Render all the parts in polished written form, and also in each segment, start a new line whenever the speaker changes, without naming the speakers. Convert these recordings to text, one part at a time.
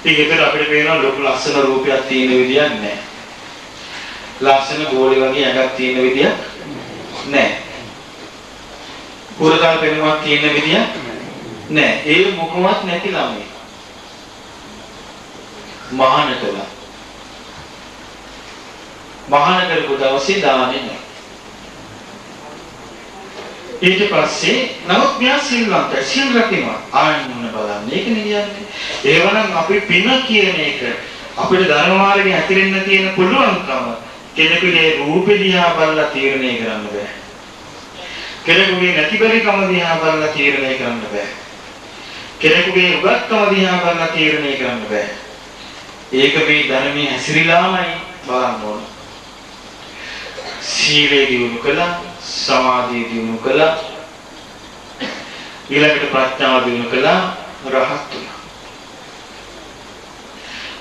ඉතින් ඒතර අපිට පේනවා ලොකු ලස්සන රූපයක් තියෙන විදියක් නැහැ. ලස්සන ගෝලි වගේ ඇඟක් තියෙන විදියක් නැහැ. පුරකාල පෙනුමක් තියෙන විදියක් නැහැ. ඒ මොකවත් නැති ළමයි. මහාන කළා. මහාන කරපු දවසේ දාන්නේ නැහැ. ඊට පස්සේ නමුත් මෙයා සිල්වන්තයි. සිල් රකින්නවා. ආන්න බලන්න. ඒක නෙවෙන්නේ. ඒවනම් අපි පින කියන එක අපිට ධර්ම මාර්ගයේ ඇතිරෙන්න තියෙන පුළුවන්කම කෙනෙකුගේ රූපෙ දිහා බලලා තීරණය කරන්න බෑ. කෙනෙකුගේ නැතිබරිකම දිහා බලලා තීරණය කරන්න බෑ. කෙනෙකුගේ උගත්කම දිහා බලලා තීරණය කරන්න බෑ. ඒක මේ ධර්මයේ හැසිරීලාමයි බලන්න ඕන. සීලය දියුණු කළා, සමාධිය දියුණු කළා, ඊළඟට ප්‍රඥාව දියුණු කළා, රහත් වුණා.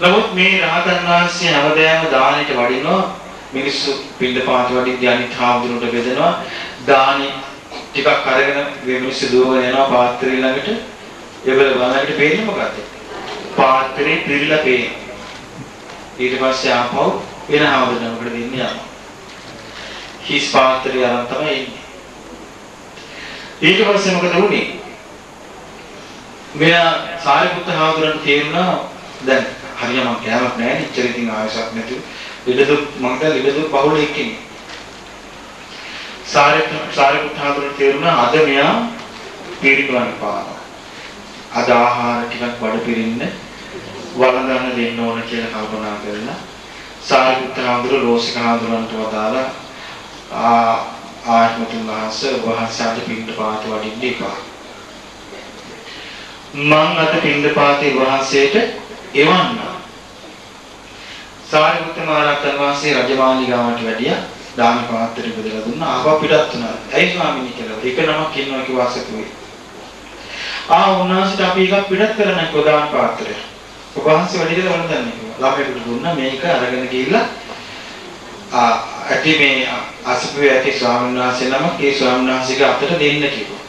නමුත් මේ රහතන් වහන්සේ හැමදාම දානෙට වඩිනවා. මිනිස්සු පින්දපාත වඩින්න අනිත් හාමුදුරුවන්ට බෙදනවා. දානි ටිකක් අරගෙන මේ මිනිස්සු දුවගෙන යනවා පාත්‍රය ළඟට. ඒවල බලනකොට පේන්නේ මොකද්ද? පාත්‍රේ පිරීලා පේනවා. ඊට පස්සේ ආපහු වෙන හාමුදුරුවන්ට දෙන්න යනවා. හිස් පාත්‍රය අරන් තමයි එන්නේ. ඊට පස්සේ මොකද වුනේ? මෙයා සාරිපුත්ත හාමුදුරුවන්ට තේරුණා දැන් හරියම කෑමක් නැහැ නේ. ඉච්චර ඉතින් ආයසක් නැතුව ඊටදුක් මම දැන් ඊටදුක් බහුල එක්කනේ. සාරිපුත්ත හාමුදුරුවන්ට තේරුණා අද මෙයා පිරිකලන්න පානවා. අද ආහාර ටිකක් බඩ පිරින්න වළඳන්න දෙන්න ඕන කියලා කල්පනා කරලා සාරිපුත්ත හාමුදුරුවෝ ලෝසික හාමුදුරුවන්ට වදාලා ආත්මතුන් වහන්සේට පින්ඩපාත වඩින්න එපා. මං අත පින්ඩපාතේ වහන්සේට එවන්න. සාරිපුත්ත මහරහතන් වහන්සේ රජමාලිගාවට වැඩියා. දාන පාත්‍රය බෙදලා දුන්නා. ආපහු පිටත් වුණා. ඇයි ස්වාමීනි කියලා. එක නමක් ඉන්නවා කිව්වා සතුයි. උන්වහන්සේට අපි එකක් පිටත් කරන්න කොදාන පාත්‍රය. ඔබ වහන්සේ වැඩි කියලා වළඳන්නේ කිව්වා. ළමයට දුන්නා මේක අරගෙන ගිහිල්ලා ඇටි මේ අසපුවේ ඇටි ස්වාමීන් වහන්සේ නමක් ඒ ස්වාමීන් වහන්සේගේ අතට දෙන්න කිව්වා.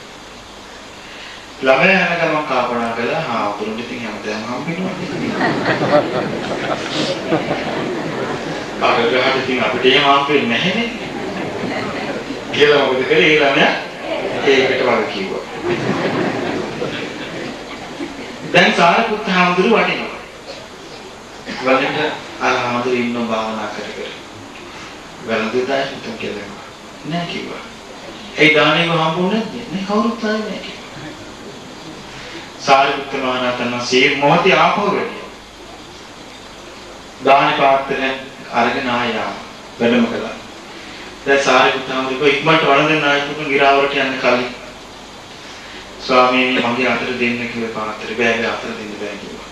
ළමයා යන ගමන් කල්පනා කළා හාමුදුරුවෝ ඉතින් හැමදාම හම්බෙනවා. අරගහට ඉතින් අපිට එහෙම හම්බෙන්නේ නැහැනේ. කියලා මොකද කරේ ඒ ළමයා ඒකට වගේ කිව්වා. දැන් සාරිපුත්ත හාමුදුරුවෝ වටිනවා. වලට අර හාමුදුරුවෝ ඉන්න භාවනා කර කර වැළඳුදායි හිතුම් කියලා නෑ කිව්වා. ඒ දානෙව හම්බුනේ නැහැ කවුරුත් ආවේ නැහැ කිව්වා. සාරිපුත්ත මහරහතන් වහන්සේ මොහොතේ ආපහු වැඩියා. දාන පාත්‍රය අරගෙන ආයා වැඩම කළා. දැන් සාරිපුත්ත හාමුදුරුවෝ ඉක්මනට වළඳන නායකතුන් ගිරාවරට යන්න කලින් ස්වාමීනි මගේ අතට දෙන්න කිව්වේ පාත්‍රය බෑගේ අතට දෙන්න බෑ කිව්වා.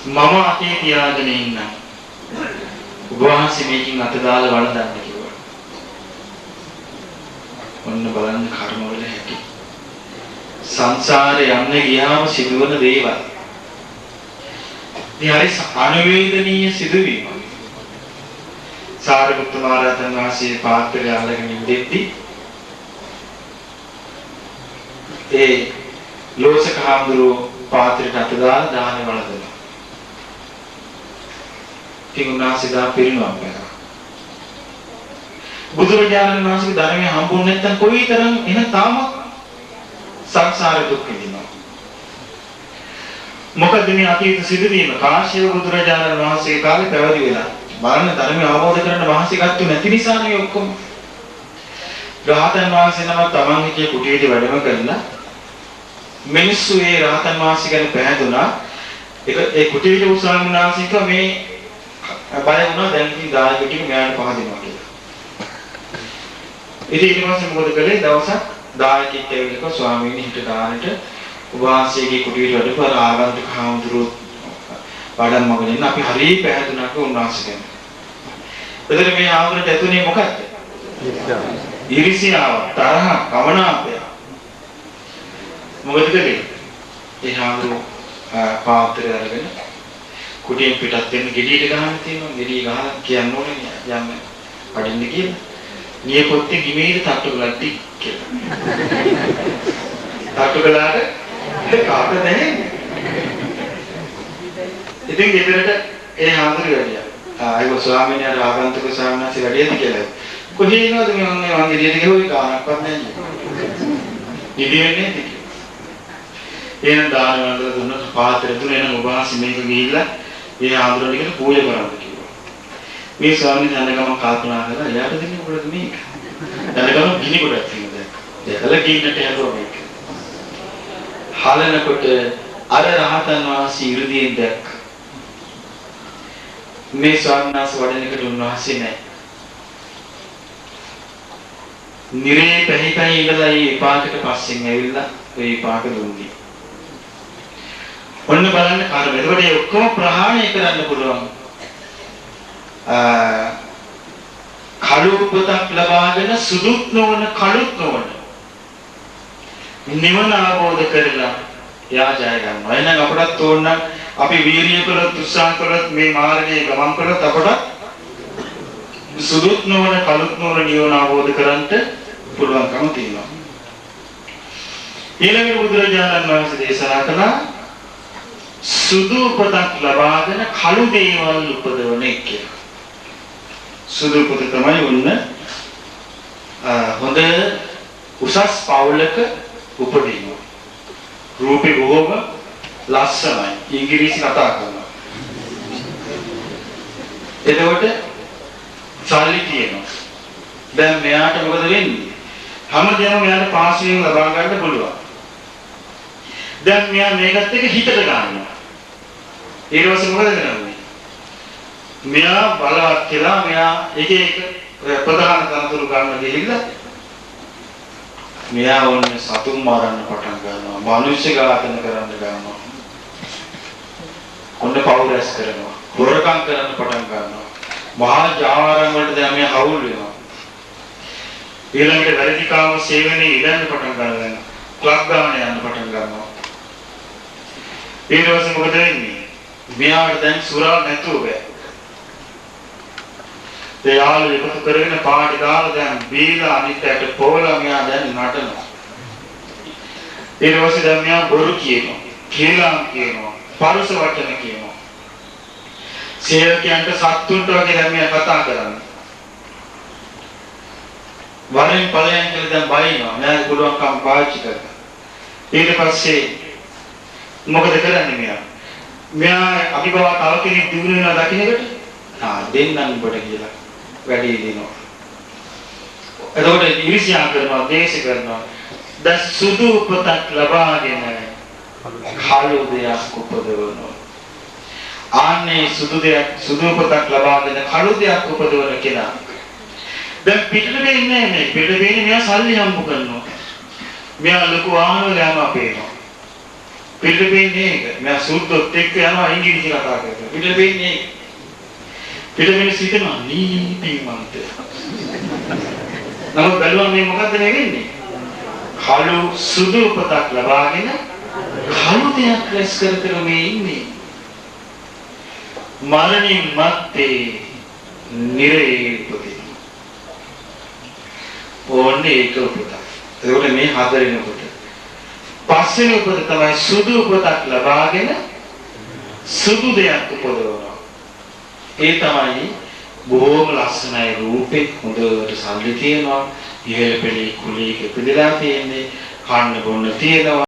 මම අතේ තියාගෙන ඉන්නම්. ඔබ වහන්සේ මේකින් අත දාලා වළඳන්න කිව්වා. ඔන්න බලන්න කර්මවල හැටි. සංසාරේ යන්න ගියාම සිදුවන දේවල්. මේ හරි අනුවේදනීය සිදුවීම. සාරිපුත්ත මහරහතන් වහන්සේ පාත්‍රය අරගෙන ඉඳෙද්දී ඒ ලෝසක හාමුදුරුවෝ පාත්‍රයට අත දාලා දාහනේ වළඳනවා. තිඟුණාසි දා පිරිනවම් කරා. බුදුරජාණන් වහන්සේගේ ධර්මය හම්බුනේ නැත්නම් කොයිතරම් එන තාම සංසාරේ දුක් විඳිනවා. මොකද මේ අතීත සිදුවීම කාශ්‍යප බුදුරජාණන් වහන්සේ කාලේ පැවති වෙලා බලන්න ධර්මය අවබෝධ කරගන්න වහන්සේ ගත්තු නැති නිසා නේ ඔක්කොම. රහතන් වහන්සේ නම තමන් හිතේ කුටියට වැඩම කරලා මිනිස්සු ඒ රහතන් වහන්සේ ගැන පැහැදුනා. ඒ කුටියට උසාවින් වහන්සේ කිව්වා මේ බය වුණා දැන් ඉතින් දායකටික මෙයාට පහදිනවා කියලා. ඉතින් ඊට පස්සේ මොකද කළේ දවසක් දායකයෙක් ඇවිල්ලා ස්වාමීන් වහන්සේට දානට උභාසයේගේ කුටියට වැඩපර ආගන්තුක හාමුදුරුවෝ වඩම් මගලින් අපි හරිය පැහැදුනා කෝ උන්වහන්සේ ගැන. එතකොට මේ ආවරට ඇතුනේ මොකක්ද? ඊර්ෂ්‍යාව, තරහ, කමනාපය. මොකද කළේ? ඒ හාමුදුරුවෝ පාත්‍රය අරගෙන කුටියෙන් පිටත් වෙන්න ගෙඩියට ගහන්න තියෙනවා. ගෙඩිය ගහලා කියන්න ඕනේ යන්න පඩින්න කියලා. නියපොත්තේ ගිමේට තට්ටු ගලද්දි කියලා. තට්ටු ගලාට කාට දැනෙන්නේ? ඉතින් ගෙදරට ඒ හාමුදුරු වැඩියා. ආයෙත් ස්වාමීන් වහන්සේ ආගන්තුක ස්වාමීන් වහන්සේ වැඩියද කියලා. කොහේ ඉනවද මේ මම එළියට ගිහුවේ කාණක්වත් නැහැ. ඉදිරියන්නේ ටික. එහෙනම් දාන වන්දන දුන්නොත් පාත්‍ර දුන්න එන ඔබ වහන්සේ මේක ගිහිල්ලා ඒ ආඳුරණිකට පූජා කරන්න කිව්වා. මේ ස්වාමීන් වහන්සේ ගම කල්පනා කරලා එයාට දෙන්නේ මොකද මේක? දැනගම ගිනි ගොඩක් තියෙනවා. දැකලා ගින්නට හැදුවා මේක. හලනකොට අර රහතන් වහන්සේ ඉර්ධියෙන් දැක්ක. මේ ස්වාමීන් වහන්සේ වඩන එකට උන්වහන්සේ නැහැ. නිරේ පැහිපැහි ඉඳලා ඒ පාටට පස්සෙන් ඇවිල්ලා ඒ පාට දුන්නේ. ඔන්න බලන්න කර්ම. එතකොට ඒ ඔක්කොම ප්‍රහාණය කරන්න පුළුවන්. කළු උපතක් ලබාගෙන සුදුත් නොවන කළුත් නොවන නිවන අවබෝධ කරලා යා ජය ගන්නවා. එහෙනම් අපටත් ඕන අපි වීර්යය කළොත් උත්සාහ කළොත් මේ මාර්ගයේ ගමන් කළොත් අපට සුදුත් නොවන කළුත් නොවන නිවන අවබෝධ කරගන්න පුළුවන්කම තියෙනවා. ඊළඟට බුදුරජාණන් වහන්සේ දේශනා කළා සුදු උපතක් ලබාගෙන කළු දේවල් උපදවන එක. සුදු උපත තමයි වුණ හොඳ උසස් පවුලක උපදින. රූපේ බොහොම ලස්සනයි. ඉංග්‍රීසි කතා කරනවා. එතකොට සල්ලි තියෙනවා. දැන් මෙයාට මොකද වෙන්නේ? හැමදේම මෙයාට පාස්වෙන් ලබා ගන්න පුළුවන්. දැන් මෙයා මේකත් එක්ක හිතට ගන්නවා. ඊට පස්සේ මොකද කරන්නේ? මෙයා බලවත් කියලා මෙයා එක එක ප්‍රධාන තනතුරු ගන්න ගිහිල්ලා මෙයා ඕනේ සතුන් මරන්න පටන් ගන්නවා. මිනිස්සු ඝාතන කරන්න ගන්නවා. ඔන්න පවුරස් කරනවා. හොරකම් කරන්න පටන් ගන්නවා. මහා ජාවාරම් වලට දැන් මෙයා හවුල් වෙනවා. ඊළඟට වැඩිකාම සේවනයේ ඉඳන් පටන් ගන්නවා. ක්ලබ් ගාන යන්න පටන් ගන්නවා. ඊට පස්සේ මොකද වෙන්නේ? මෙයාට දැන් සුරා නැතුව බෑ. ඒ යාළු එකතු කරගෙන පාටි දාලා දැන් බීලා අනිත්යට පොවලා මෙයා දැන් නටනවා. ඊට පස්සේ දැන් මෙයා බොරු කියනවා. කේලම් කියනවා. පරුස වචන කියනවා. සේවකයන්ට සත්තුන්ට වගේ දැන් මෙයා කතා කරන්නේ. වරෙන් ඵලයන් කියලා දැන් බයිනවා. මෙයාට පුළුවන්කම් පාවිච්චි කරගන්න. ඊට පස්සේ මොකද කරන්නේ මෙයා? මෙයා අභිභව තව කෙනෙක් දිනු වෙනවා දකින්නකොට දෙන්නම් උඹට කියලා වැඩි දෙනවා. එතකොට ඉරිසියා කරනවා, දේශ කරනවා. දැන් සුදු උපතක් ලබාගෙන කළු දෙයක් උපදවනවා. ආන්නේ සුදු උපතක් ලබාගෙන කළු දෙයක් උපදවන කෙනා දැන් පිටට වෙන්නේ නැහැ. පිටට වෙන්නේ මෙයා සල්ලි හම්බ කරනවා. මෙයා ලොකු වාහන වල යනවා පේනවා. පිටට වෙන්නේ ඒක. මෙයා සුද්දොත් එක්ක යනවා ඉංග්‍රීසි කතා කරනවා. පිටට වෙන්නේ පිටට වෙන්නේ සිතනවා නීතිමන්ත. නමුත් බැලුවා මේ මොකද්ද මේ වෙන්නේ? කළු සුදු උපතක් ලබාගෙන කළු දෙයක් රැස් කර මේ ඉන්නේ. මරණින් මත්තේ නිරේ උපදින. ඕන්නේ ඒක උපත. ඒකෝට මේ හතරෙන උපත. පස්වෙනි උපත තමයි සුදු උපතක් ලබාගෙන සුදු දෙයක් උපදවනවා. ඒ තමයි බොහොම ලස්සනයි රූපේ හොඳට සල්ලි තියෙනවා. ඉහළ පෙළේ කුලයක ඉපදලා තියෙන්නේ. කන්න බොන්න තියෙනවා.